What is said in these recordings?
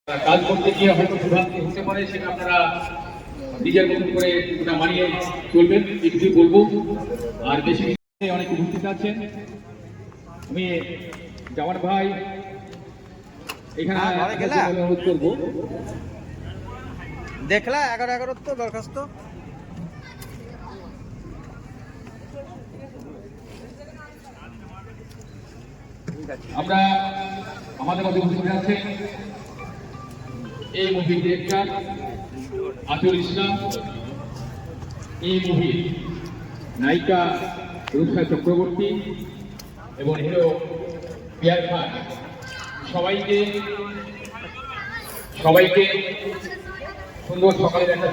কাজ করতে গিয়ে হয়তো ভুলভ্রান্তি হতে পারে, সেটা আপনারা নিজের মতন করে ওটা মানিয়ে চলবেন, এটুকুই বলবো। আর বেশি অনেক উপস্থিত আছেন, আমি জামাল ভাই এখানে অনুরোধ করবো। দেখলা 11-11 তো দরখাস্ত আমরা আমাদের মধ্যে উপস্থিত আছে এই মুভির ডিরেক্টর আতিউল ইসলাম, এই মুভির নায়িকা রূপসা চক্রবর্তী এবং হিরো পিয়ার খান। সবাইকে সুন্দর সকালের একটা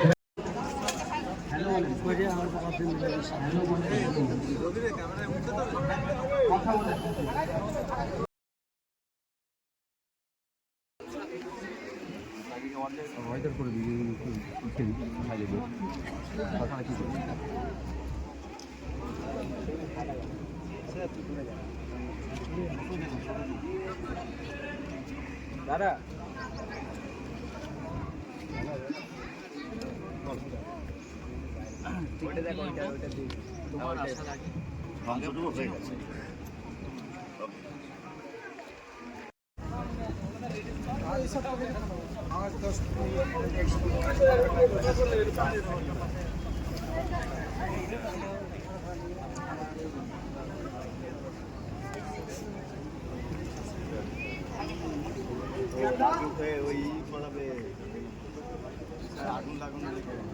দাদা তোমার আশা লাগে ধ্বংসটুকু হয়ে গেছে। ওই আগুন লাগানো